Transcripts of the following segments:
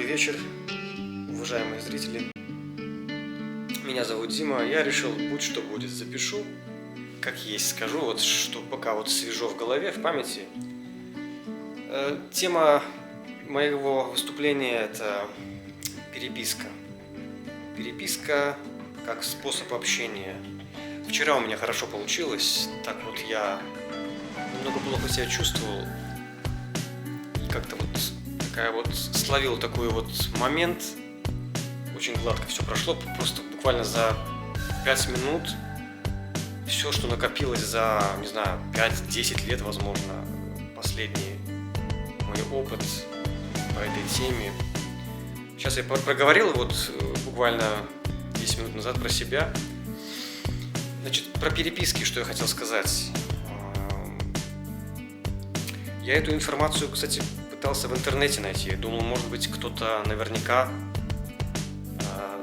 Добрый вечер, уважаемые зрители. Меня зовут Дима. Я решил, будь что будет, запишу, как есть скажу, вот что пока вот свежо в голове, в памяти. Тема моего выступления – это переписка. Переписка как способ общения. Вчера у меня хорошо получилось, так вот я немного плохо себя чувствовал. И как-то вот словил такой вот момент. Очень гладко все прошло, просто буквально за 5 минут все, что накопилось за, не знаю, 5-10 лет, возможно, последний мой опыт по этой теме. Сейчас я проговорил вот буквально 10 минут назад про себя. Значит, про переписки, что я хотел сказать. Я эту информацию, кстати, пытался в интернете найти. Думал, может быть, кто-то наверняка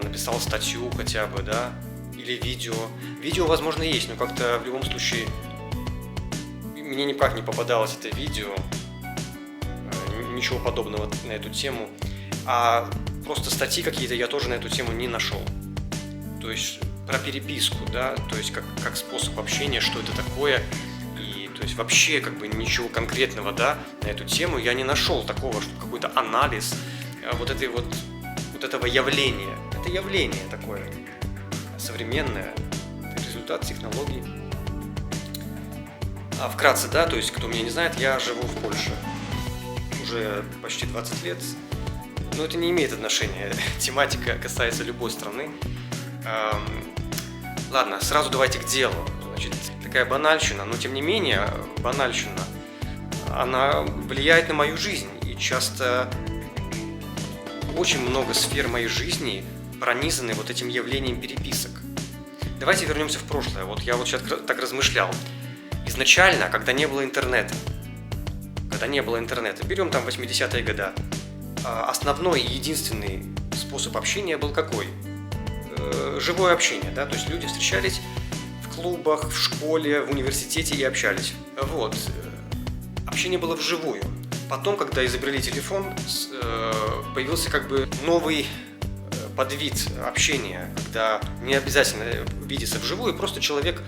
написал статью хотя бы, да, или видео. Видео, возможно, есть, но как-то в любом случае мне никак не попадалось это видео, ничего подобного на эту тему. А просто статьи какие-то я тоже на эту тему не нашел. То есть про переписку, да, то есть как способ общения, что это такое. И то есть вообще как бы ничего конкретного, да, на эту тему я не нашел такого, что какой-то анализ вот этого явления. Это явление такое современное, это результат технологий. А вкратце, да, то есть кто меня не знает, я живу в Польше уже почти 20 лет. Но это не имеет отношения, тематика касается любой страны. Ладно, сразу давайте к делу. Значит, такая банальщина, но тем не менее банальщина, она влияет на мою жизнь. И часто очень много сфер моей жизни пронизаны вот этим явлением переписок. Давайте вернемся в прошлое. Вот я вот сейчас так размышлял. Изначально, когда не было интернета, берем там 80-е годы, основной и единственный способ общения был какой? Живое общение, да, то есть люди встречались в клубах, в школе, в университете и общались. Вот, общение было вживую. Потом, когда изобрели телефон, появился как бы новый подвид общения, когда не обязательно видеться вживую, просто человек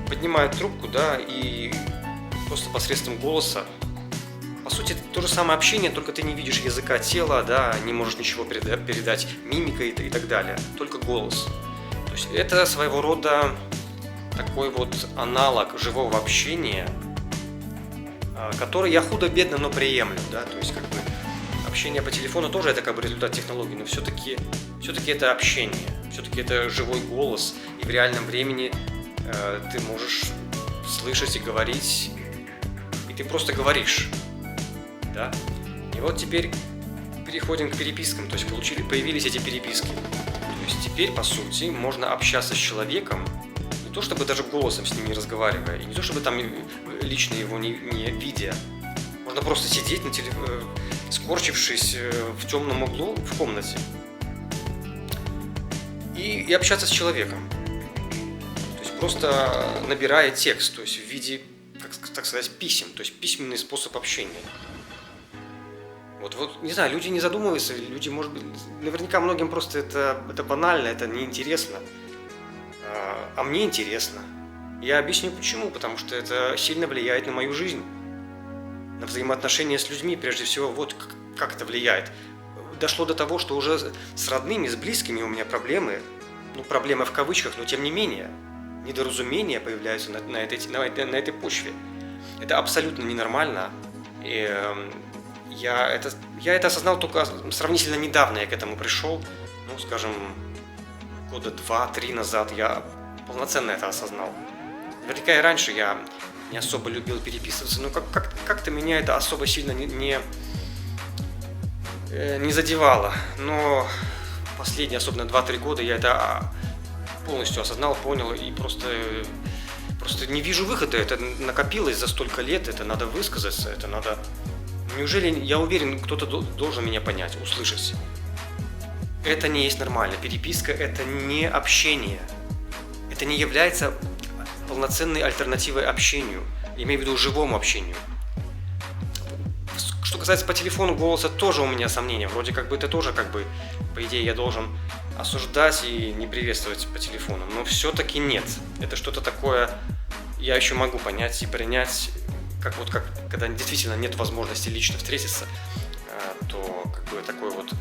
поднимает трубку, да, и просто посредством голоса. По сути, то же самое общение, только ты не видишь языка тела, да, не можешь ничего передать мимикой и так далее, только голос. То есть это своего рода такой вот аналог живого общения, который я худо-бедно, но приемлю, да, то есть как бы общение по телефону тоже это как бы результат технологий, но все-таки это общение, все-таки это живой голос, и в реальном времени ты можешь слышать и говорить, и ты просто говоришь, да. И вот теперь переходим к перепискам, то есть появились эти переписки. То есть теперь, по сути, можно общаться с человеком, не то чтобы даже голосом с ним не разговаривая, и не то чтобы там лично его не видя. Можно просто сидеть скорчившись в темном углу в комнате и общаться с человеком. То есть просто набирая текст, то есть в виде, так сказать, писем, то есть письменный способ общения. Вот, не знаю, люди не задумываются, люди, может быть, наверняка многим просто это банально, это неинтересно. А мне интересно. Я объясню почему, потому что это сильно влияет на мою жизнь, на взаимоотношения с людьми, прежде всего, вот как это влияет. Дошло до того, что уже с родными, с близкими у меня проблемы, ну, проблемы в кавычках, но тем не менее, недоразумения появляются на этой почве. Это абсолютно ненормально, и я это осознал только сравнительно недавно, я к этому пришел, ну, скажем, года 2-3 назад я полноценно это осознал. Наверняка и раньше я не особо любил переписываться, но как-то меня это особо сильно не задевало. Но последние, особенно 2-3 года, я это полностью осознал, понял и просто не вижу выхода. Это накопилось за столько лет, это надо высказаться, это надо... Неужели, я уверен, кто-то должен меня понять, услышать. Это не есть нормально. Переписка – это не общение. Это не является полноценной альтернативой общению. Имею в виду живому общению. Что касается по телефону голоса, тоже у меня сомнения. Вроде как бы это тоже как бы, по идее, я должен осуждать и не приветствовать по телефону. Но все-таки нет. Это что-то такое, я еще могу понять и принять, как когда действительно нет возможности лично встретиться, то как бы такой вот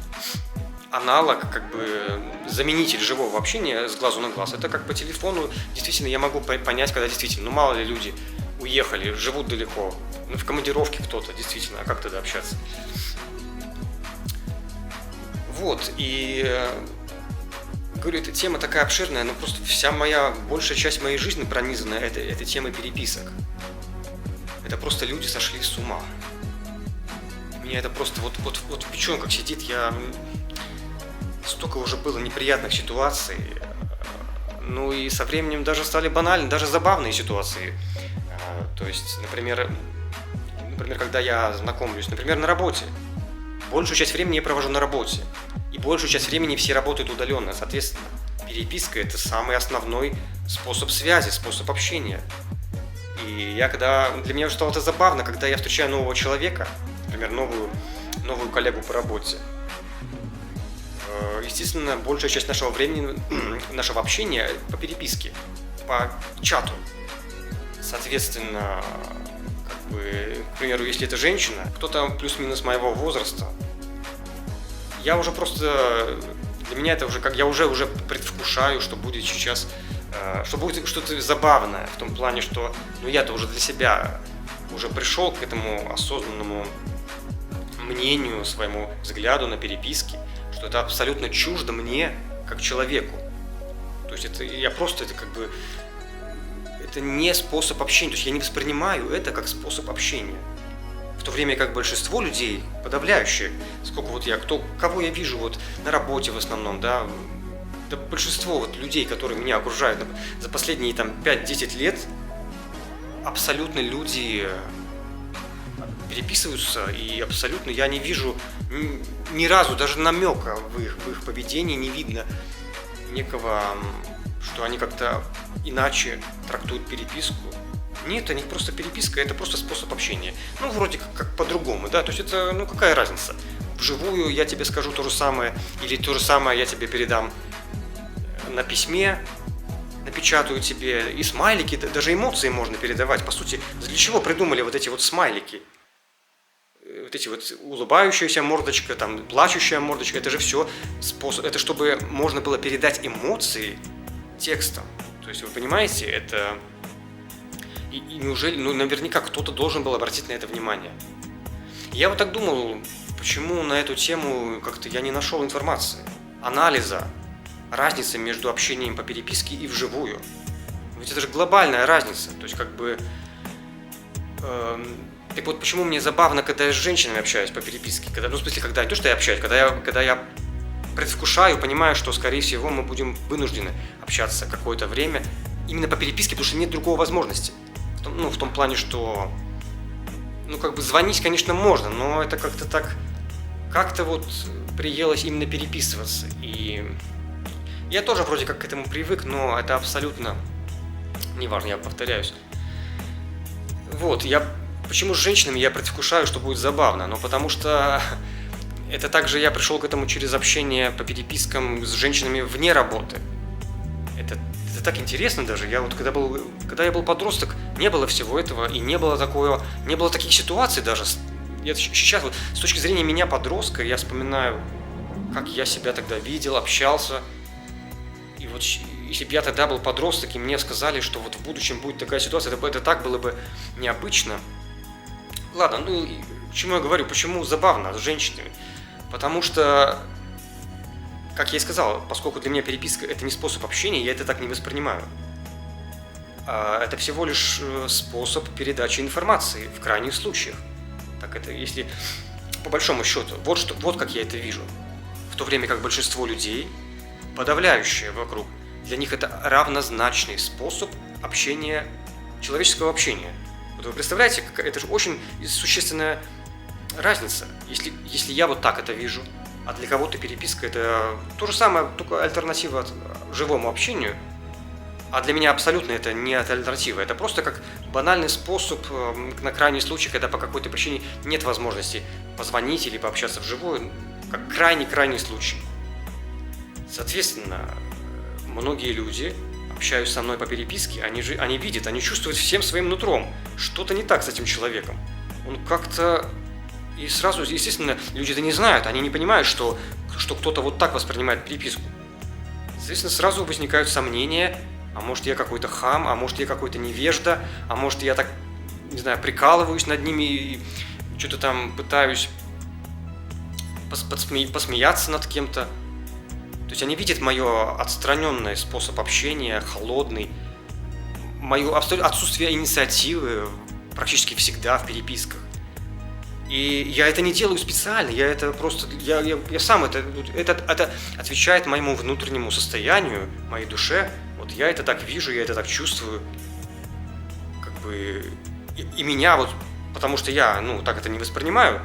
аналог, как бы заменитель живого общения с глазу на глаз. Это как по телефону, действительно, я могу понять, когда действительно, ну мало ли люди уехали, живут далеко, ну, в командировке кто-то, действительно, а как тогда общаться? Вот, и говорю, эта тема такая обширная, но просто большая часть моей жизни пронизана этой темой переписок. Это просто люди сошли с ума. У меня это просто вот в печенках сидит, столько уже было неприятных ситуаций, ну и со временем даже стали банальны, даже забавные ситуации. То есть, например, когда я знакомлюсь, например, на работе. Большую часть времени я провожу на работе. И большую часть времени все работают удаленно. Соответственно, переписка – это самый основной способ связи, способ общения. И для меня уже стало это забавно, когда я встречаю нового человека, например, новую коллегу по работе. Естественно, большая часть нашего времени, нашего общения по переписке, по чату. Соответственно, к примеру, если это женщина, кто-то плюс-минус моего возраста, я уже просто, для меня это уже я уже предвкушаю, что будет сейчас, что будет что-то забавное, в том плане, что, я-то уже для себя уже пришел к этому осознанному мнению, своему взгляду на переписки, что это абсолютно чуждо мне, как человеку. То есть это не способ общения, то есть я не воспринимаю это как способ общения. В то время как большинство людей, подавляющее, кого я вижу на работе в основном, да большинство людей, которые меня окружают за последние 5-10 лет, абсолютно люди переписываются, и абсолютно я не вижу ни разу, даже намека в их поведении не видно некого, что они как-то иначе трактуют переписку. Нет, у них просто переписка, это просто способ общения. Вроде как по-другому, да, то есть это, какая разница? Вживую я тебе скажу то же самое, или то же самое я тебе передам на письме, напечатаю тебе, и смайлики, даже эмоции можно передавать. По сути, для чего придумали вот эти вот смайлики? Вот эти вот улыбающаяся мордочка, плачущая мордочка, это же все способ, это чтобы можно было передать эмоции текстом. То есть вы понимаете, это... И неужели, наверняка кто-то должен был обратить на это внимание. Я вот так думал, почему на эту тему как-то я не нашел информации, анализа, разницы между общением по переписке и вживую. Ведь это же глобальная разница. То есть так вот, почему мне забавно, когда я с женщинами общаюсь по переписке, не то, что я общаюсь, когда я предвкушаю, понимаю, что, скорее всего, мы будем вынуждены общаться какое-то время именно по переписке, потому что нет другой возможности. В том плане, что, звонить, конечно, можно, но это как-то приелось именно переписываться. И я тоже вроде как к этому привык, но это абсолютно неважно, я повторяюсь. Почему с женщинами я предвкушаю, что будет забавно? Потому что это также я пришел к этому через общение по перепискам с женщинами вне работы. Это так интересно даже. Когда я был подросток, не было всего этого, и не было таких ситуаций даже. Я сейчас, с точки зрения меня, подростка, я вспоминаю, как я себя тогда видел, общался. И если бы я тогда был подросток, и мне сказали, что в будущем будет такая ситуация, это так было бы необычно. Ладно, к чему я говорю, почему забавно с женщинами? Потому что, как я и сказал, поскольку для меня переписка – это не способ общения, я это так не воспринимаю. Это всего лишь способ передачи информации в крайних случаях. Так это, если по большому счету, вот как я это вижу. В то время как большинство людей, подавляющее вокруг, для них это равнозначный способ общения, человеческого общения. Вы представляете, это же очень существенная разница. Если я так это вижу, а для кого-то переписка – это то же самое, только альтернатива живому общению, А для меня абсолютно это не альтернатива. Это просто как банальный способ на крайний случай, когда по какой-то причине нет возможности позвонить или пообщаться вживую, как крайний случай. Соответственно, многие люди, общаясь со мной по переписке, они видят, они чувствуют всем своим нутром, что-то не так с этим человеком. Он как-то... И сразу, естественно, люди это не знают, они не понимают, что кто-то вот так воспринимает переписку. Соответственно, сразу возникают сомнения, а может я какой-то хам, а может я какой-то невежда, а может я так, не знаю, прикалываюсь над ними и что-то там пытаюсь посмеяться над кем-то. То есть они видят мое отстраненный способ общения, холодный, мое отсутствие инициативы практически всегда в переписках. И я это не делаю специально, я это просто, я сам это отвечает моему внутреннему состоянию, моей душе. Вот я это так вижу, я это так чувствую, как бы, и меня вот, потому что я, так это не воспринимаю,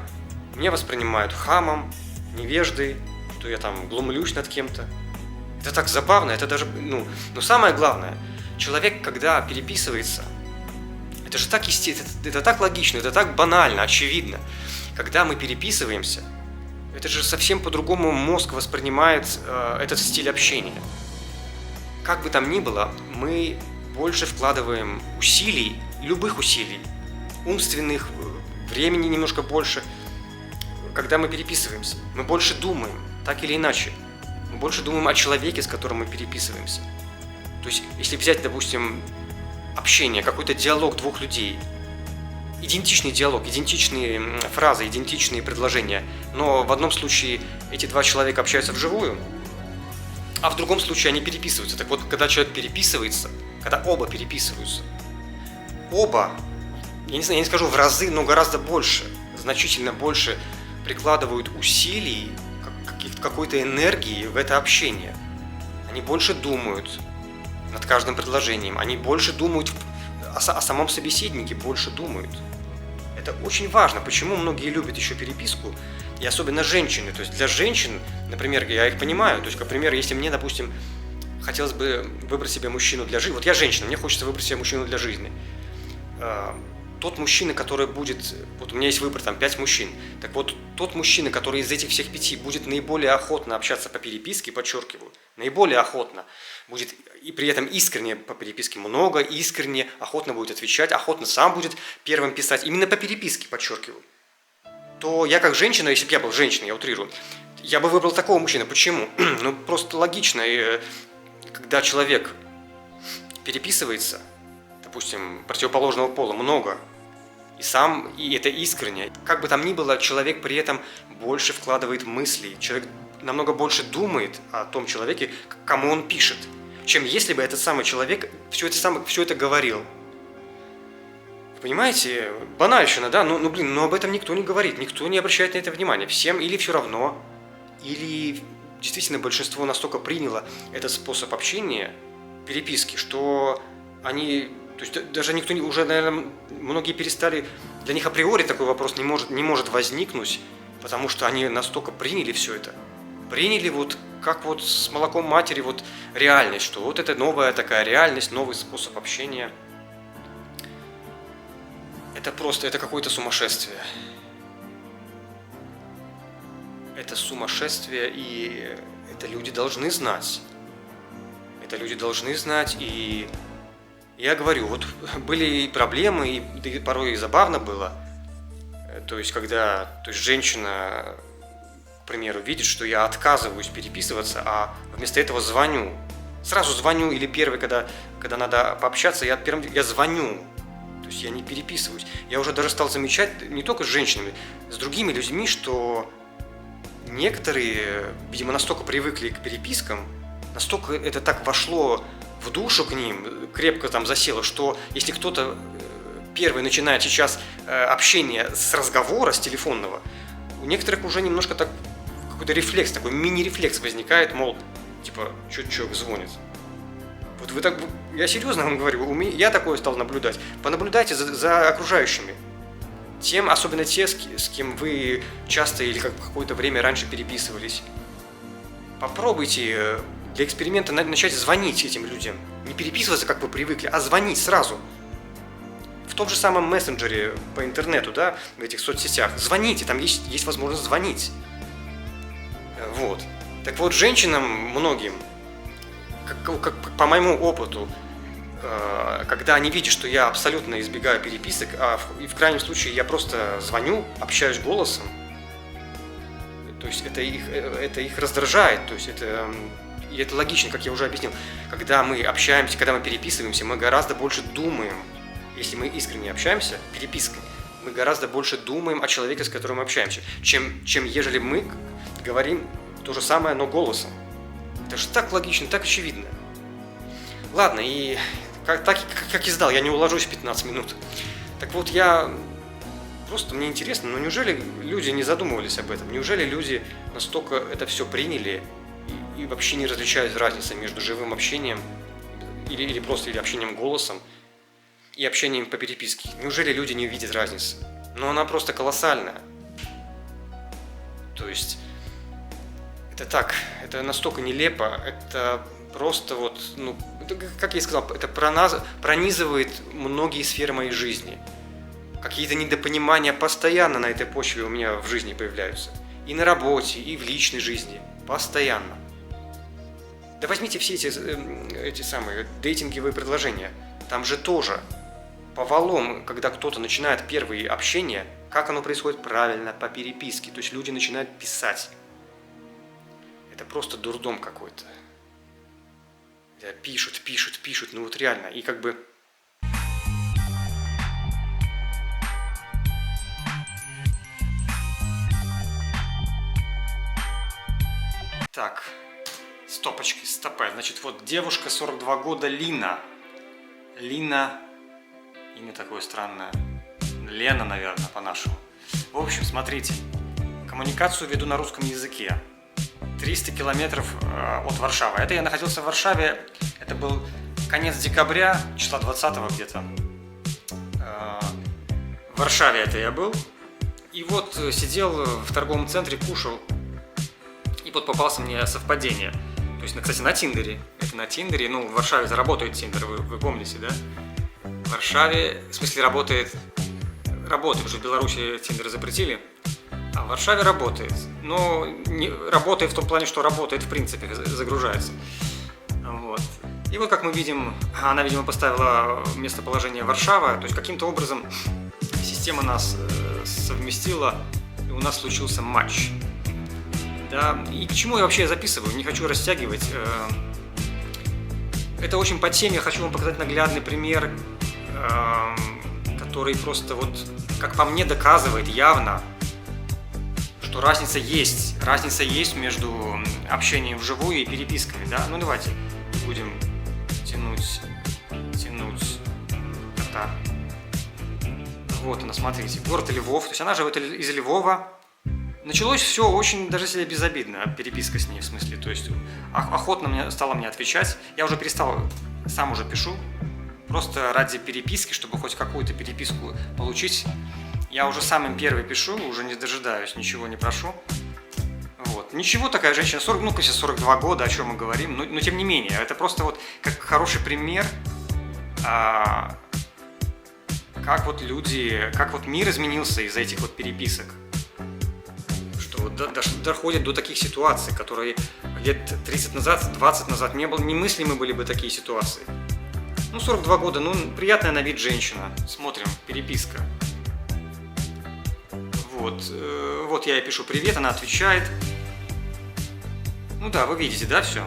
меня воспринимают хамом, невеждой, что я там глумлюсь над кем-то. Это так забавно, это даже, но самое главное, человек, когда переписывается, это же так естественно, это так логично, это так банально, очевидно. Когда мы переписываемся, это же совсем по-другому мозг воспринимает этот стиль общения. Как бы там ни было, мы больше вкладываем усилий, любых усилий, умственных, времени немножко больше, когда мы переписываемся. Мы больше думаем, так или иначе. Мы больше думаем о человеке, с которым мы переписываемся. То есть, если взять, допустим, общение, какой-то диалог двух людей, идентичный диалог, идентичные фразы, идентичные предложения, но в одном случае эти два человека общаются вживую, а в другом случае они переписываются. Так вот, когда человек переписывается, когда оба переписываются, оба, я не скажу в разы, но гораздо больше, значительно больше прикладывают усилий, какой-то энергии в это общение. Они больше думают над каждым предложением, они больше думают о самом собеседнике, больше думают. Это очень важно. Почему многие любят еще переписку, и особенно женщины. То есть для женщин, например, я их понимаю, то есть, например, если мне, допустим, хотелось бы выбрать себе мужчину для жизни, вот я женщина, мне хочется выбрать себе мужчину для жизни. Тот мужчина, который будет, вот у меня есть выбор, там 5 мужчин, так вот тот мужчина, который из этих всех 5 будет наиболее охотно общаться по переписке, подчеркиваю, наиболее охотно, будет и при этом искренне по переписке много, искренне, охотно будет отвечать, охотно сам будет первым писать, именно по переписке, подчеркиваю, то я как женщина, если бы я был женщиной, я утрирую, я бы выбрал такого мужчину. Почему? Просто логично, когда человек переписывается, допустим, противоположного пола много, и это искренне. Как бы там ни было, человек при этом больше вкладывает мыслей, человек намного больше думает о том человеке, кому он пишет, чем если бы этот самый человек все это говорил. Вы понимаете, банальщина, да? Но об этом никто не говорит, никто не обращает на это внимания. Всем или все равно, или действительно большинство настолько приняло этот способ общения, переписки, что они... То есть даже никто уже, наверное, многие перестали, для них априори такой вопрос не может возникнуть, потому что они настолько приняли все это. Приняли вот как вот с молоком матери вот реальность, что вот это новая такая реальность, новый способ общения. Это какое-то сумасшествие. Это сумасшествие, и это люди должны знать. Это люди должны знать, и... Я говорю, вот были и проблемы, и порой и забавно было. То есть, когда женщина, к примеру, видит, что я отказываюсь переписываться, а вместо этого звоню. Сразу звоню, или первый, когда надо пообщаться, я звоню. То есть я не переписываюсь. Я уже даже стал замечать, не только с женщинами, с другими людьми, что некоторые, видимо, настолько привыкли к перепискам, настолько это так вошло в душу к ним, крепко там засело, что если кто-то первый начинает сейчас общение с разговора, с телефонного, у некоторых уже немножко так какой-то рефлекс, такой мини-рефлекс возникает, мол, типа, что человек звонит. Вот вы так, я серьезно вам говорю, я такое стал наблюдать. Понаблюдайте за окружающими. Особенно те, с кем вы часто или какое-то время раньше переписывались. Попробуйте для эксперимента начать звонить этим людям. Не переписываться, как вы привыкли, а звонить сразу. В том же самом мессенджере по интернету, да, в этих соцсетях. Звоните, там есть возможность звонить. Вот. Так вот, женщинам многим, как по моему опыту, когда они видят, что я абсолютно избегаю переписок, и в крайнем случае я просто звоню, общаюсь голосом, то есть это их раздражает, то есть и это логично, как я уже объяснил. Когда мы общаемся, когда мы переписываемся, мы гораздо больше думаем. Если мы искренне общаемся перепиской, мы гораздо больше думаем о человеке, с которым мы общаемся, чем ежели мы говорим то же самое, но голосом. Это же так логично, так очевидно. Ладно, и как и сдал, я не уложусь в 15 минут. Так вот, мне интересно, но неужели люди не задумывались об этом? Неужели люди настолько это все приняли и вообще не различают разницы между живым общением или общением голосом и общением по переписке? Неужели люди не увидят разницы? Но она просто колоссальная. То есть, это настолько нелепо, это просто как я и сказал, это пронизывает многие сферы моей жизни. Какие-то недопонимания постоянно на этой почве у меня в жизни появляются. И на работе, и в личной жизни. Постоянно. Да возьмите все эти самые дейтинговые предложения. Там же тоже повалом, когда кто-то начинает первые общения, как оно происходит правильно, по переписке. То есть люди начинают писать. Это просто дурдом какой-то. Пишут, ну вот реально. И как бы... Так, стопэ. Значит, вот девушка 42 года, Лина. Имя такое странное. Лена, наверное, по-нашему. В общем, смотрите. Коммуникацию веду на русском языке. 300 километров от Варшавы. Это я находился в Варшаве. Это был конец декабря, числа 20-го где-то. В Варшаве это я был. И вот сидел в торговом центре, кушал. И вот попался мне совпадение. То есть, кстати, на Тиндере. Это на Тиндере. В Варшаве заработает Тиндер, вы помните, да? В Варшаве, в смысле, работает, уже в Беларуси Тиндер запретили. А в Варшаве работает. Но не работает в том плане, что работает в принципе, загружается. Вот. И вот как мы видим, она, видимо, поставила местоположение Варшава. То есть каким-то образом система нас совместила, и у нас случился матч. Да, и к чему я вообще записываю? Не хочу растягивать. Это очень по теме. Хочу вам показать наглядный пример, который просто как по мне, доказывает явно, что разница есть между общением вживую и переписками, да? Ну давайте будем тянуть кота. Вот она, смотрите, город Львов, то есть она живет из Львова. Началось все очень даже себе безобидно, переписка с ней, в смысле, то есть охотно стала мне отвечать. Я уже перестал, сам уже пишу, просто ради переписки, чтобы хоть какую-то переписку получить. Я уже сам им первый пишу, уже не дожидаюсь, ничего не прошу. Вот. Ничего, такая женщина, 42 года, о чем мы говорим, но тем не менее, это просто как хороший пример, как мир изменился из-за этих переписок. Что доходит до таких ситуаций, которые лет 30 назад, 20 назад немыслимы были бы такие ситуации. 42 года, приятная на вид женщина. Смотрим, переписка. Вот я ей пишу привет, она отвечает. Да, вы видите, да, все?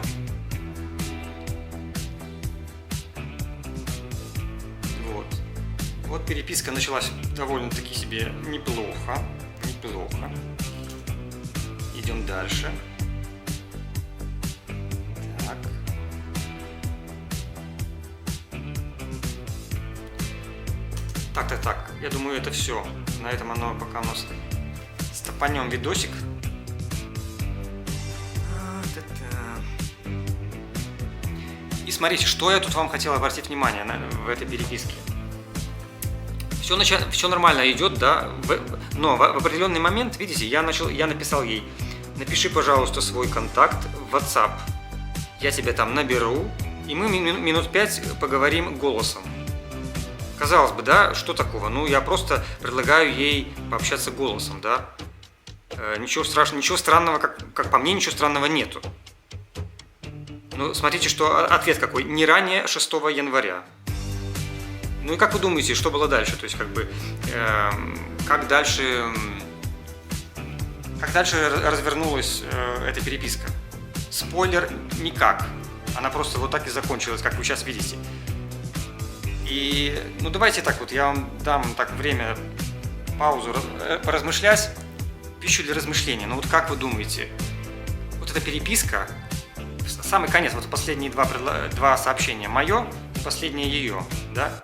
Вот переписка началась довольно-таки себе неплохо. Идем дальше. Так. Я думаю, это все. На этом оно пока у нас стопанем видосик. И смотрите, что я тут вам хотел обратить внимание в этой переписке. Все нормально идет, да, но в определенный момент, видите, я написал ей: напиши, пожалуйста, свой контакт в WhatsApp. Я тебя там наберу, и мы минут 5 поговорим голосом. Казалось бы, да, что такого? Ну, я просто предлагаю ей пообщаться голосом, да. Ничего страшного, ничего странного, как по мне, ничего странного нету. Ну, смотрите, что ответ какой. Не ранее 6 января. Ну и как вы думаете, что было дальше? То есть, как дальше развернулась эта переписка? Спойлер, никак. Она просто вот так и закончилась, как вы сейчас видите. И, ну давайте так вот, я вам дам так время, паузу, поразмышлять, пищу для размышления. Ну вот как вы думаете, вот эта переписка, самый конец, вот последние два сообщения, мое и последнее ее, да?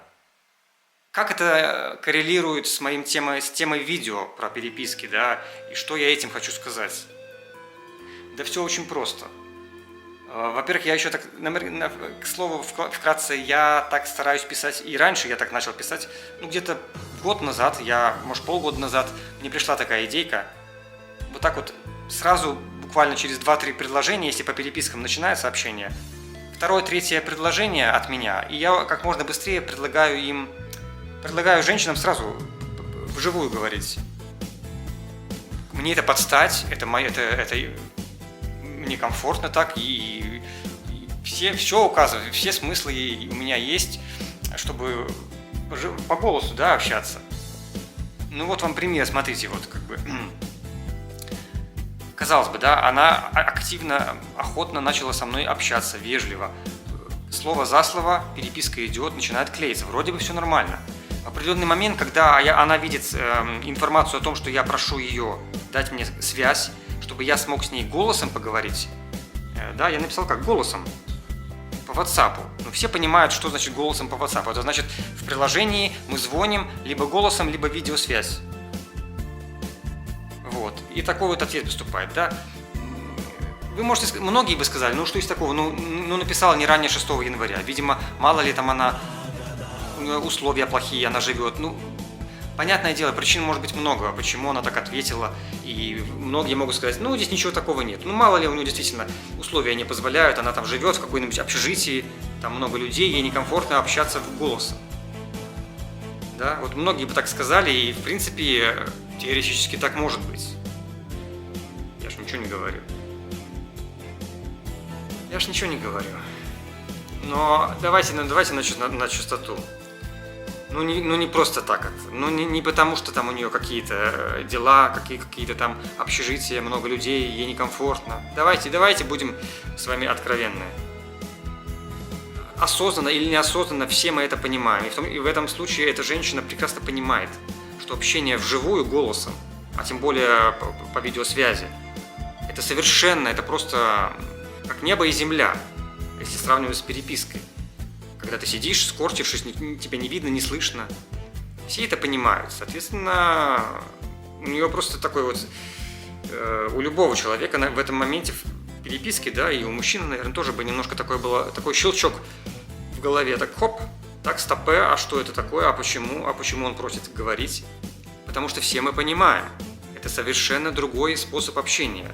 Как это коррелирует с темой видео про переписки, да? И что я этим хочу сказать? Да все очень просто. Во-первых, я еще так, к слову, вкратце, я так стараюсь писать, и раньше я так начал писать, ну, где-то год назад, может, полгода назад, мне пришла такая идейка, вот так вот сразу, буквально через 2-3 предложения, если по перепискам начинает сообщение, второе, третье предложение от меня, и я как можно быстрее предлагаю женщинам сразу вживую говорить. Мне это подстать, это мне комфортно так, и все указывают, все смыслы у меня есть, чтобы по голосу, да, общаться. Ну вот вам пример, смотрите, вот как бы, казалось бы, да, она активно, охотно начала со мной общаться, вежливо. Слово за слово, переписка идет, начинает клеиться, вроде бы все нормально. В определенный момент, когда она видит информацию о том, что я прошу ее дать мне связь, чтобы я смог с ней голосом поговорить, да, я написал как голосом по WhatsApp. Но все понимают, что значит голосом по WhatsApp. Это значит, в приложении мы звоним либо голосом, либо видеосвязь. Вот. И такой вот ответ поступает, да. Вы можете, многие бы сказали, ну что из такого, ну написала не ранее 6 января. Видимо, мало ли там у нее условия плохие, она живет. Ну, понятное дело, причин может быть много, почему она так ответила, и многие могут сказать, ну, здесь ничего такого нет. Ну, мало ли у нее действительно условия не позволяют, она там живет в какой-нибудь общежитии, там много людей, ей некомфортно общаться в голос. Да, вот многие бы так сказали, и, в принципе, теоретически так может быть. Я ж ничего не говорю. Но давайте на чистоту. Ну не просто так это. Ну не потому, что там у нее какие-то дела, какие-то там общежития, много людей, ей некомфортно. Давайте будем с вами откровенны. Осознанно или неосознанно все мы это понимаем. И в этом случае эта женщина прекрасно понимает, что общение вживую голосом, а тем более по видеосвязи, это просто как небо и земля, если сравнивать с перепиской. Когда ты сидишь, скорчившись, тебя не видно, не слышно. Все это понимают. Соответственно, у нее просто такой вот... у любого человека в этом моменте в переписке, да, и у мужчины, наверное, тоже бы немножко такой щелчок в голове. Так, хоп, так, стопе, а что это такое, а почему он просит говорить? Потому что все мы понимаем, это совершенно другой способ общения.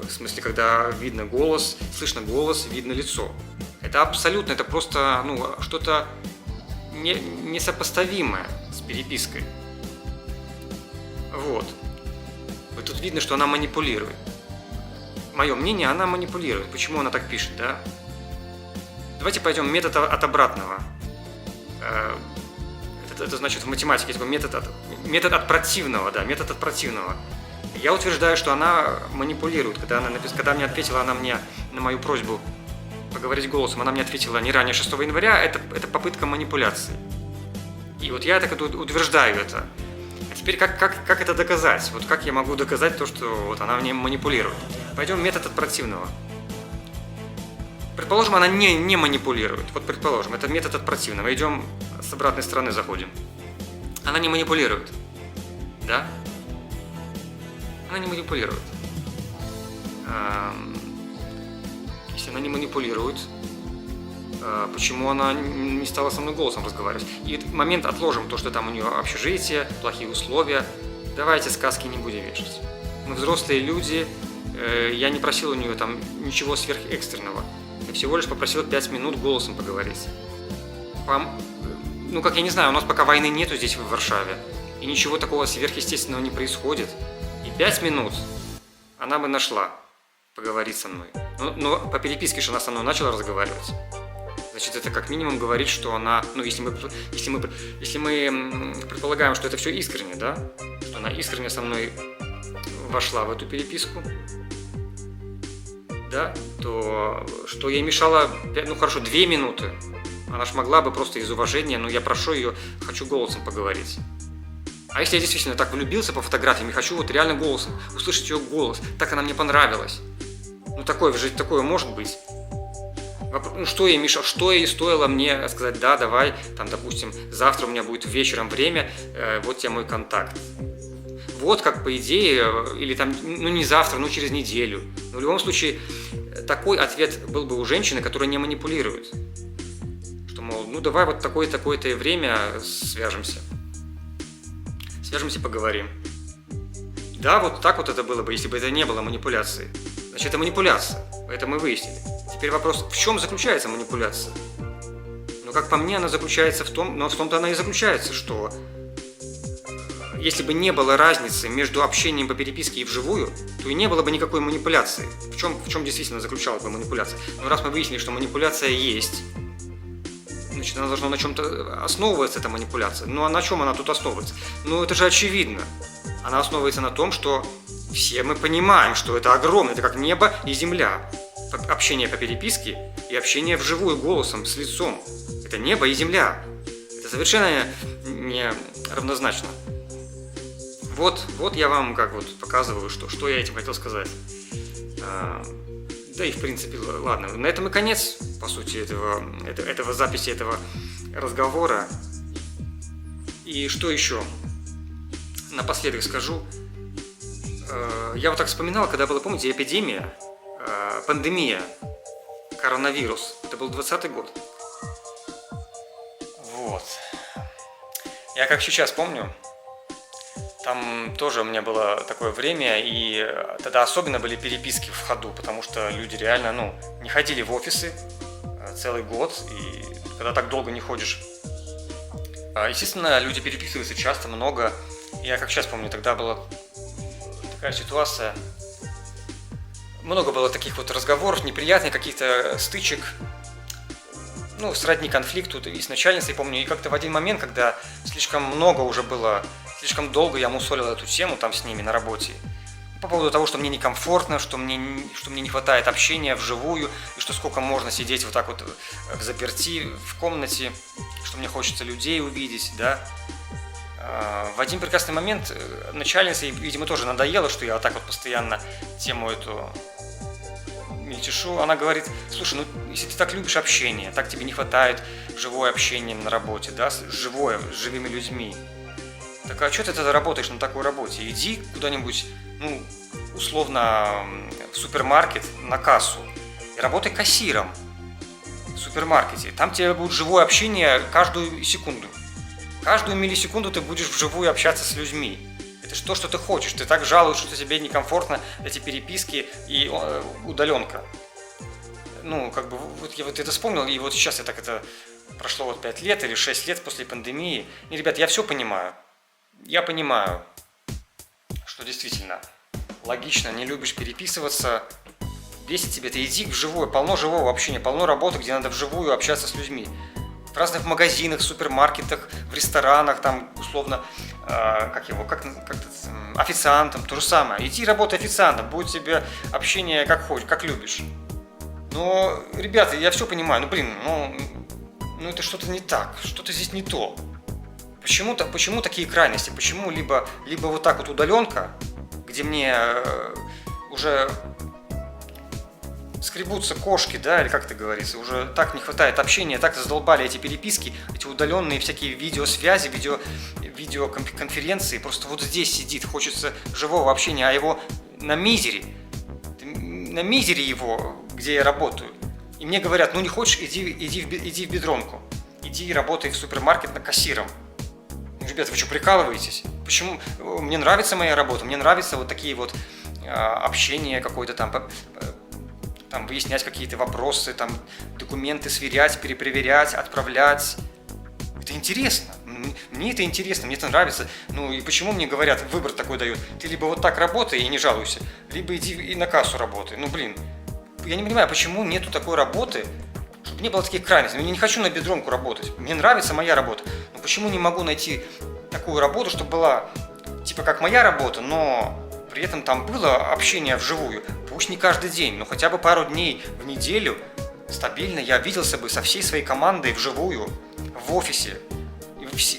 В смысле, когда видно голос, слышно голос, видно лицо. Это абсолютно, это просто что-то несопоставимое с перепиской. Вот. Вот тут видно, что она манипулирует. Мое мнение, она манипулирует. Почему она так пишет, да? Давайте пойдем метод от обратного. Это значит в математике есть такой метод от противного, да, метод от противного. Я утверждаю, что она манипулирует. Когда мне ответила она мне на мою просьбу поговорить голосом, она мне ответила не ранее 6 января, это попытка манипуляции. И вот я так утверждаю это. А теперь как это доказать? Вот как я могу доказать то, что вот она мне манипулирует? Пойдем метод от противного. Предположим, она не манипулирует. Вот предположим, это метод от противного. Идем с обратной стороны, заходим. Она не манипулирует. Да? Она не манипулирует. Если она не манипулирует, почему она не стала со мной голосом разговаривать? И этот момент отложим, то, что там у нее общежитие, плохие условия. Давайте сказки не будем вешать. Мы взрослые люди, я не просил у нее там ничего сверхэкстренного. Я всего лишь попросил 5 минут голосом поговорить. Ну, как я не знаю, у нас пока войны нету здесь, в Варшаве. И ничего такого сверхъестественного не происходит. И 5 минут она бы нашла поговорить со мной. Но по переписке же она со мной начала разговаривать. Значит, это как минимум говорит, что она... Ну, если мы предполагаем, что это все искренне, да? Что она искренне со мной вошла в эту переписку, да? То что ей мешало... Ну, хорошо, 2 минуты. Она ж могла бы просто из уважения, но я прошу ее, хочу голосом поговорить. А если я действительно так влюбился по фотографиям и хочу вот реально голосом услышать ее голос, так она мне понравилась. Ну, такое в жизни, такое может быть. Ну, что ей мешало, что ей стоило мне сказать, да, давай, там, допустим, завтра у меня будет вечером время, вот тебе мой контакт. Вот как, по идее, или там, ну, не завтра, но через неделю. Но в любом случае, такой ответ был бы у женщины, которая не манипулирует. Что, мол, ну, давай вот такое-то время свяжемся. Свяжемся, поговорим. Да, вот так вот это было бы, если бы это не было манипуляцией. Значит, это манипуляция. Это мы выяснили. Теперь вопрос, в чем заключается манипуляция? Ну, как по мне, она заключается в том, но в том-то она и заключается, что если бы не было разницы между общением по переписке и вживую, то и не было бы никакой манипуляции. В чем действительно заключалась бы манипуляция? Ну, раз мы выяснили, что манипуляция есть, значит, она должна на чем-то основываться, эта манипуляция. Ну, а на чем она тут основывается? Ну, это же очевидно. Она основывается на том, что все мы понимаем, что это огромно, это как небо и земля. Общение по переписке и общение вживую голосом, с лицом. Это небо и земля. Это совершенно не равнозначно. Вот я вам как вот показываю, что я этим хотел сказать. Да и в принципе, ладно. На этом и конец, по сути, этого записи, этого разговора. И что еще? Напоследок скажу. Я вот так вспоминал, когда была, помните, эпидемия, пандемия, коронавирус. Это был 2020 год. Вот. Я как сейчас помню, там тоже у меня было такое время, и тогда особенно были переписки в ходу, потому что люди реально, не ходили в офисы целый год, и когда так долго не ходишь. Естественно, люди переписываются часто, много. Я как сейчас помню, тогда была такая ситуация. Много было таких вот разговоров, неприятных каких-то стычек, сродни конфликту и с начальницей, помню, и как-то в один момент, когда слишком много уже было, слишком долго я мусолил эту тему там с ними на работе, по поводу того, что мне некомфортно, что мне не хватает общения вживую, и что сколько можно сидеть вот так вот взаперти в комнате, что мне хочется людей увидеть, да. В один прекрасный момент начальнице, видимо, тоже надоело, что я вот так вот постоянно тему эту мельтешу. Она говорит: слушай, если ты так любишь общение, так тебе не хватает живое общение на работе, да, с живыми людьми, так а что ты тогда работаешь на такой работе? Иди куда-нибудь, условно, в супермаркет на кассу и работай кассиром в супермаркете. Там тебе будет живое общение каждую секунду. Каждую миллисекунду ты будешь вживую общаться с людьми. Это же то, что ты хочешь. Ты так жалуешься, что тебе некомфортно эти переписки и удаленка. Вот я вот это вспомнил, и вот сейчас прошло 5 лет или 6 лет после пандемии. И, ребят, я все понимаю. Я понимаю, что действительно логично, не любишь переписываться, бесит тебя, ты иди вживую, полно живого общения, полно работы, где надо вживую общаться с людьми. В разных магазинах, супермаркетах, в ресторанах, там, условно, официантом, то же самое. Иди работай официантом, будет тебе общение как хочешь, как любишь. Но, ребята, я все понимаю, это что-то не так, что-то здесь не то. Почему такие крайности? Почему либо вот так вот удаленка, где мне уже скребутся кошки, да, или как это говорится, уже так не хватает общения, так задолбали эти переписки, эти удаленные всякие видеосвязи, видеоконференции, просто вот здесь сидит, хочется живого общения, а его на мизере его, где я работаю. И мне говорят: не хочешь, иди в бедронку, иди и работай в супермаркет на кассиром. Ребята, вы что, прикалываетесь? Почему? Мне нравится моя работа, мне нравятся вот такие вот общения, какое-то там там выяснять какие-то вопросы, там документы сверять, перепроверять, отправлять. Это интересно. Мне это интересно, мне это нравится. Ну и почему мне говорят, выбор такой дают, ты либо вот так работай и не жалуйся, либо иди и на кассу работай. Ну блин, я не понимаю, почему нету такой работы, чтобы не было таких крайностей. Я не хочу на бедромку работать, мне нравится моя работа. Но почему не могу найти такую работу, чтобы была типа как моя работа, но при этом там было общение вживую, пусть не каждый день, но хотя бы пару дней в неделю стабильно я виделся бы со всей своей командой вживую, в офисе.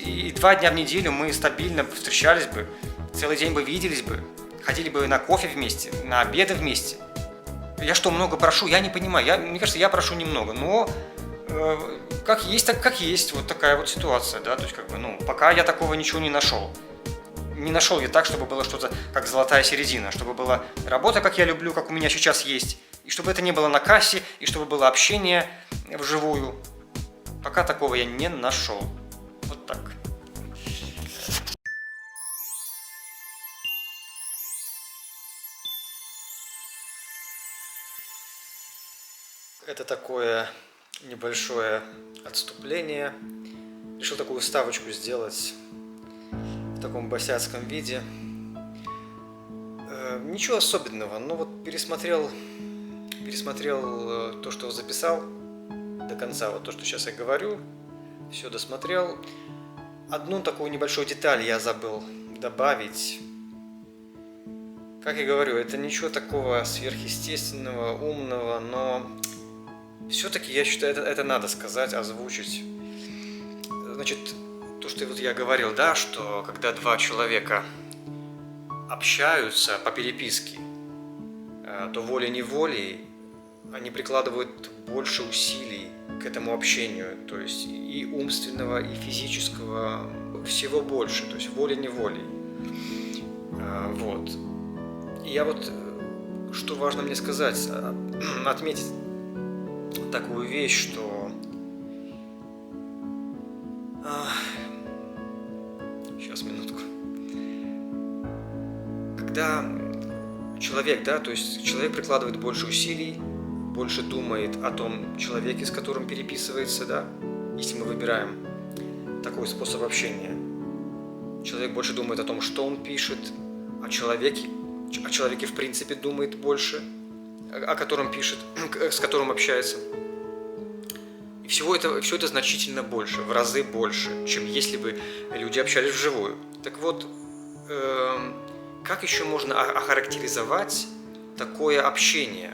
И 2 дня в неделю мы стабильно встречались бы, целый день бы виделись бы, ходили бы на кофе вместе, на обеды вместе. Я что, много прошу? Я не понимаю. Мне кажется, я прошу немного, но как есть, так как есть. Вот такая вот ситуация, да, то есть как бы, ну, пока я такого ничего не нашел. Не нашел я так, чтобы было что-то как золотая середина, чтобы была работа, как я люблю, как у меня сейчас есть, и чтобы это не было на кассе, и чтобы было общение вживую. Пока такого я не нашел. Вот так. Это такое небольшое отступление. Решил такую вставочку сделать в таком босяцком виде. Ничего особенного, но вот пересмотрел то, что записал до конца, вот то, что сейчас я говорю, все досмотрел. Одну такую небольшую деталь я забыл добавить. Как я говорю, это ничего такого сверхъестественного, умного, но все-таки я считаю, это надо сказать, озвучить. Значит, то, что вот я говорил, да, что когда 2 человека общаются по переписке, то волей-неволей они прикладывают больше усилий к этому общению, то есть и умственного, и физического, всего больше, то есть волей-неволей. Вот. И я вот, что важно мне сказать, отметить такую вещь, что сейчас, минутку. Когда человек, да, то есть человек прикладывает больше усилий, больше думает о том человеке, с которым переписывается, да, если мы выбираем такой способ общения. Человек больше думает о том, что он пишет, о человеке в принципе думает больше, о котором пишет, с которым общается. И все это значительно больше, в разы больше, чем если бы люди общались вживую. Так вот, как еще можно охарактеризовать такое общение,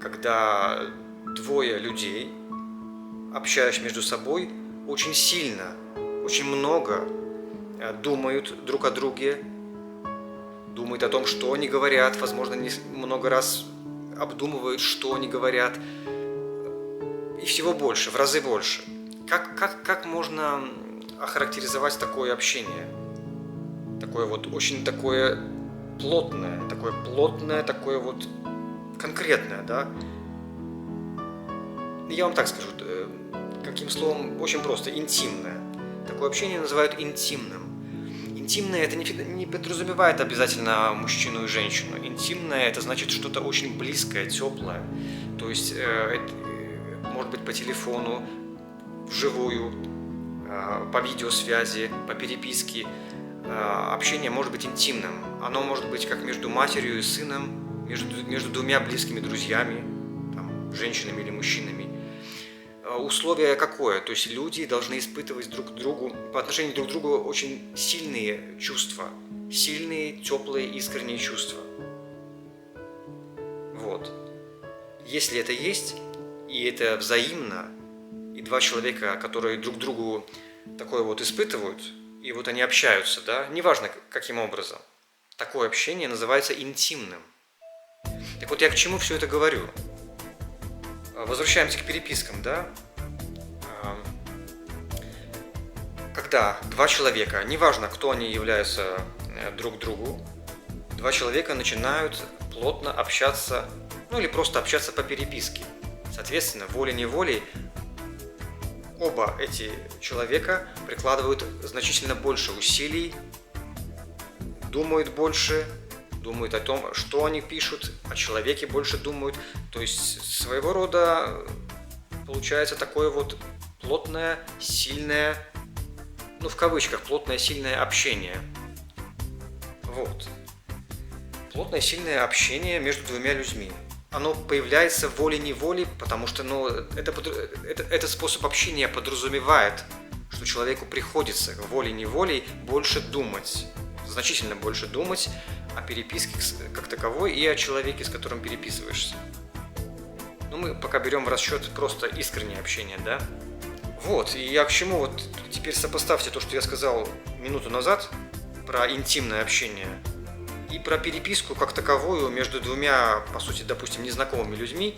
когда 2 людей, общаясь между собой, очень сильно, очень много думают друг о друге, думают о том, что они говорят, возможно, много раз обдумывают, что они говорят, и всего больше, в разы больше. Как можно охарактеризовать такое общение? Такое вот очень такое плотное, такое вот конкретное, да? Я вам так скажу, каким словом, очень просто, интимное. Такое общение называют интимным. Интимное это не подразумевает обязательно мужчину и женщину. Интимное это значит что-то очень близкое, теплое. То есть это может быть по телефону, вживую, по видеосвязи, по переписке. Общение может быть интимным. Оно может быть как между матерью и сыном, между 2 близкими друзьями, там, женщинами или мужчинами. Условие какое? То есть люди должны испытывать друг к другу, по отношению друг к другу очень сильные чувства, сильные, теплые, искренние чувства. Вот. Если это есть, и это взаимно, и 2 человека, которые друг другу такое вот испытывают, и вот они общаются, да, неважно каким образом, такое общение называется интимным. Так вот я к чему все это говорю? Возвращаемся к перепискам, да? Когда 2 человека, неважно, кто они являются друг другу, 2 человека начинают плотно общаться, ну или просто общаться по переписке. Соответственно, волей-неволей оба эти человека прикладывают значительно больше усилий, думают больше думают о том, что они пишут, о человеке больше думают. То есть своего рода получается такое вот плотное, сильное, в кавычках, плотное, сильное общение. Вот. Плотное, сильное общение между двумя людьми. Оно появляется волей-неволей, потому что этот способ общения подразумевает, что человеку приходится волей-неволей больше думать, значительно больше думать о переписке как таковой и о человеке, с которым переписываешься. Мы пока берем в расчет просто искреннее общение, да? Вот, и я к чему, вот теперь сопоставьте то, что я сказал минуту назад про интимное общение и про переписку как таковую между двумя, по сути, допустим, незнакомыми людьми,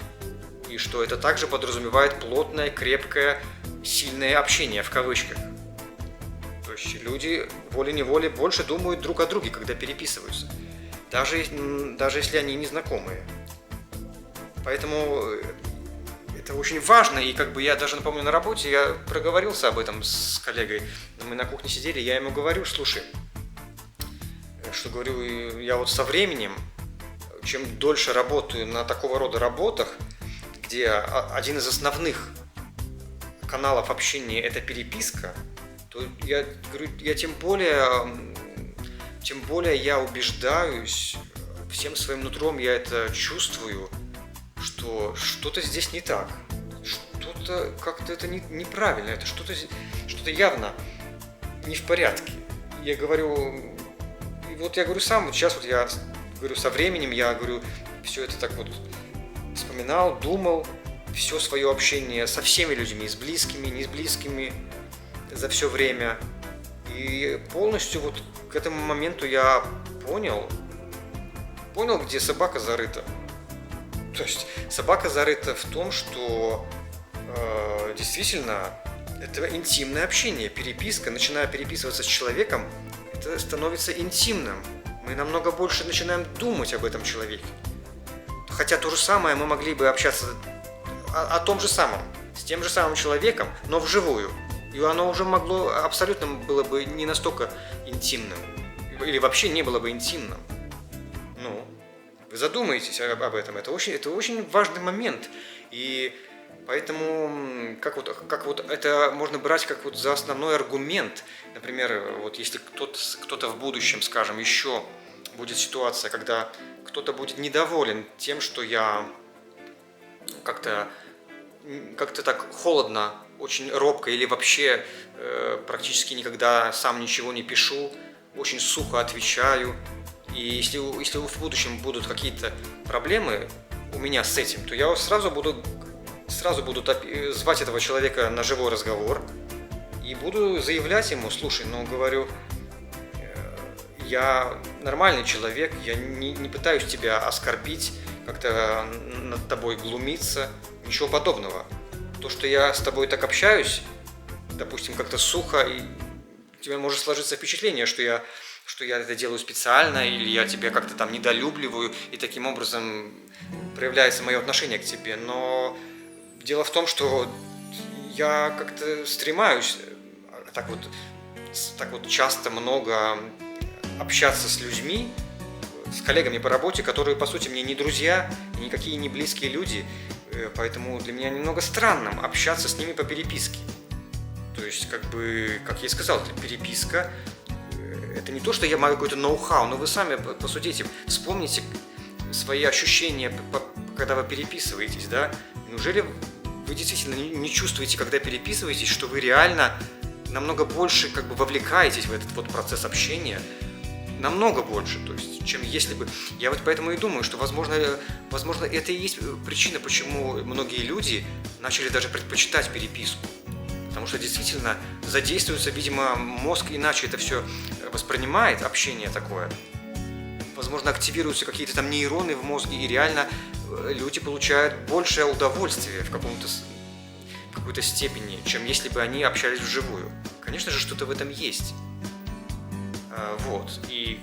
и что это также подразумевает плотное, крепкое, сильное общение, в кавычках. То есть люди волей-неволей больше думают друг о друге, когда переписываются, даже если они незнакомые. Поэтому это очень важно, и я даже напомню, на работе я проговорился об этом с коллегой, мы на кухне сидели, я ему говорю: слушай, что говорю, я вот со временем, чем дольше работаю на такого рода работах, где один из основных каналов общения – это переписка, то я говорю, тем более я убеждаюсь, всем своим нутром я это чувствую, что что-то здесь не так, что-то как-то это неправильно, это что-то явно не в порядке. Я говорю, сам, сейчас я говорю, со временем я говорю, все это так вот вспоминал, думал, все свое общение со всеми людьми, с близкими, не с близкими, за все время. И полностью вот к этому моменту я понял, где собака зарыта. То есть собака зарыта в том, что действительно это интимное общение, переписка, начиная переписываться с человеком, это становится интимным. Мы намного больше начинаем думать об этом человеке. Хотя то же самое мы могли бы общаться о том же самом, с тем же самым человеком, но вживую. И оно уже могло абсолютно было бы не настолько интимным. Или вообще не было бы интимным. Вы задумаетесь об этом. Это очень важный момент. И поэтому как это можно брать как вот за основной аргумент. Например, вот если кто-то в будущем, скажем, еще будет ситуация, когда кто-то будет недоволен тем, что я как-то так холодно, очень робко или вообще практически никогда сам ничего не пишу, очень сухо отвечаю. И если в будущем будут какие-то проблемы у меня с этим, то я сразу буду звать этого человека на живой разговор и буду заявлять ему: слушай, говорю, я нормальный человек, я не пытаюсь тебя оскорбить, как-то над тобой глумиться, ничего подобного. То, что я с тобой так общаюсь, допустим, как-то сухо, и у тебя может сложиться впечатление, что я это делаю специально, или я тебя как-то там недолюбливаю, и таким образом проявляется мое отношение к тебе. Но дело в том, что я как-то стремаюсь так вот часто много общаться с людьми, с коллегами по работе, которые, по сути, мне не друзья, никакие не близкие люди, поэтому для меня немного странным общаться с ними по переписке. То есть, как я и сказал, переписка – это не то, что я могу какой-то ноу-хау, но вы сами посудите, вспомните свои ощущения, когда вы переписываетесь, да? Неужели вы действительно не чувствуете, когда переписываетесь, что вы реально намного больше вовлекаетесь в этот вот процесс общения, намного больше, то есть, чем если бы... Я вот поэтому и думаю, что, возможно, это и есть причина, почему многие люди начали даже предпочитать переписку. Потому что действительно задействуется, видимо, мозг иначе это все воспринимает, общение такое. Возможно, активируются какие-то там нейроны в мозге, и реально люди получают большее удовольствие в какой-то степени, чем если бы они общались вживую. Конечно же, что-то в этом есть. Вот. И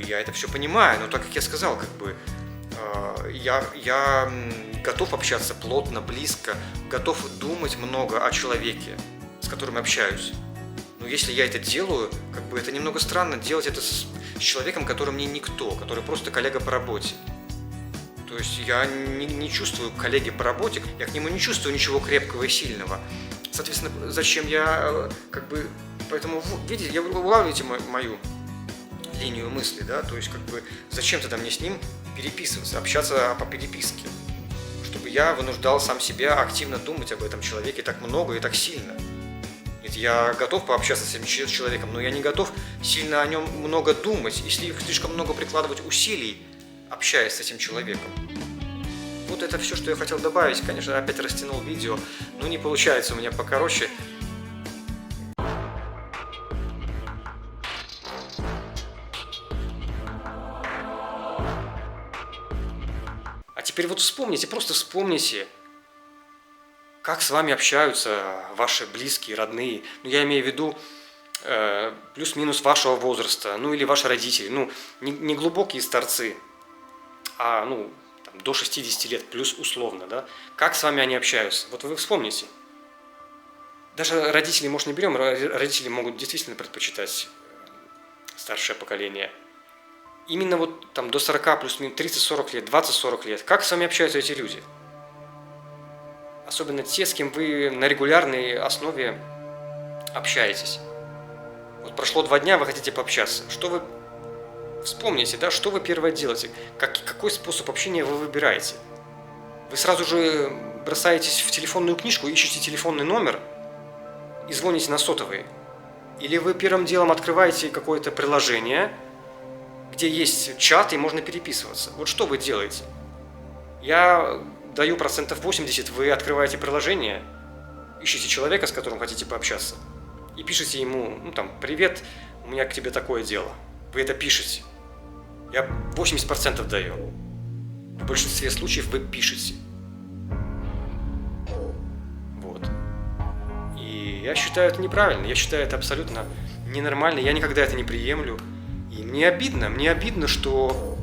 я это все понимаю, но так как я сказал, я готов общаться плотно, близко, готов думать много о человеке, с которым общаюсь. Но если я это делаю, как бы это немного странно делать это с человеком, который мне никто, который просто коллега по работе. То есть я не чувствую коллеги по работе, я к нему не чувствую ничего крепкого и сильного. Соответственно, зачем я как бы... Поэтому, видите, вы улавливаете мою линию мысли, да? То есть, как бы, зачем тогда мне с ним переписываться, общаться по переписке? Чтобы я вынуждал сам себя активно думать об этом человеке так много и так сильно. Ведь я готов пообщаться с этим человеком, но я не готов сильно о нем много думать и слишком много прикладывать усилий, общаясь с этим человеком. Вот это все, что я хотел добавить. Конечно, опять растянул видео, но не получается у меня покороче. А теперь вот вспомните, просто вспомните, как с вами общаются ваши близкие, родные. Ну, я имею в виду плюс-минус вашего возраста, ну или ваши родители. Ну, не глубокие старцы, а там, до 60 лет плюс условно, да? Как с вами они общаются? Вот вы вспомните. Даже родителей, может, не берем, родители могут действительно предпочитать старшее поколение. Именно вот там до 40, плюс-минус 30-40 лет, 20-40 лет. Как с вами общаются эти люди? Особенно те, с кем вы на регулярной основе общаетесь. Вот прошло 2 дня, вы хотите пообщаться. Что вы вспомните, да, что вы первое делаете? Какой способ общения вы выбираете? Вы сразу же бросаетесь в телефонную книжку, ищете телефонный номер и звоните на сотовый? Или вы первым делом открываете какое-то приложение, где есть чат и можно переписываться? Вот что вы делаете? Я даю 80%, вы открываете приложение, ищете человека, с которым хотите пообщаться, и пишете ему, привет, у меня к тебе такое дело. Вы это пишете. Я 80% даю. В большинстве случаев вы пишете. Вот. И я считаю это неправильно, я считаю это абсолютно ненормально, я никогда это не приемлю. И мне обидно, что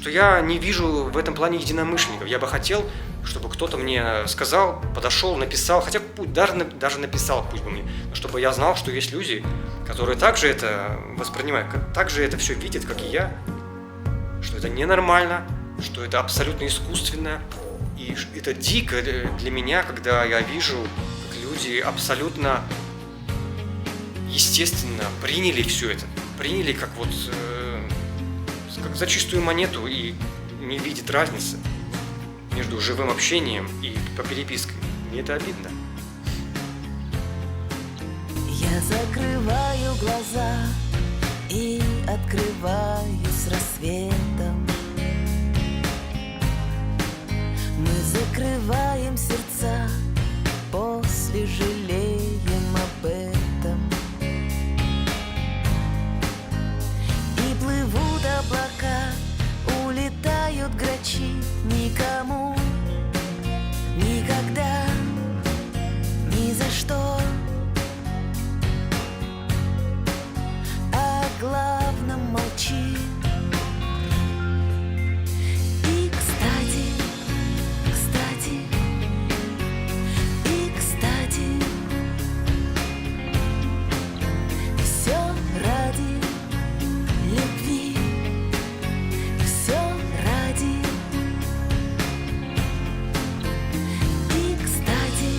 я не вижу в этом плане единомышленников. Я бы хотел, чтобы кто-то мне сказал, подошел, написал, хотя бы даже написал, пусть бы мне, но чтобы я знал, что есть люди, которые также это воспринимают, также это все видят, как и я, что это ненормально, что это абсолютно искусственно, и это дико для меня, когда я вижу, как люди абсолютно естественно приняли все это, приняли как за чистую монету и не видят разницы между живым общением и по переписке. Мне это обидно. Я закрываю глаза и открываю с рассветом. Мы закрываем сердца, после жалеем об этом. И плывут облака, улетают грачи, никому, никогда, ни за что. О главном молчи. И кстати, все ради любви, все ради. И кстати,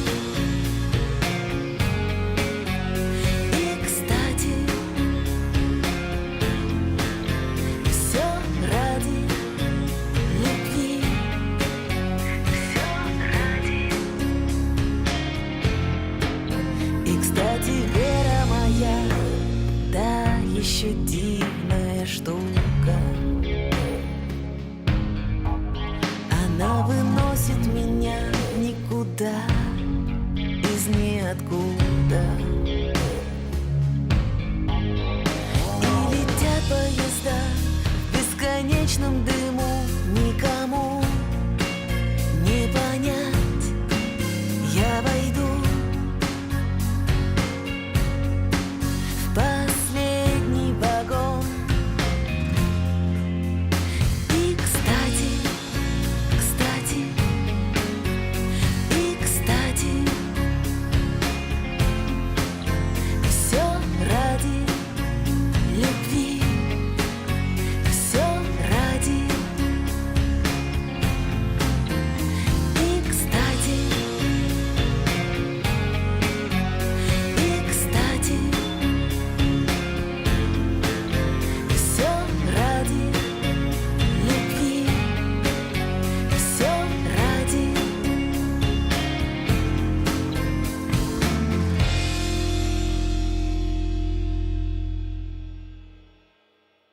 все ради любви, все ради. И, кстати, вера моя, да еще дивная штука. Она выносит меня никуда, из ниоткуда. И летят поезда в бесконечном дыму.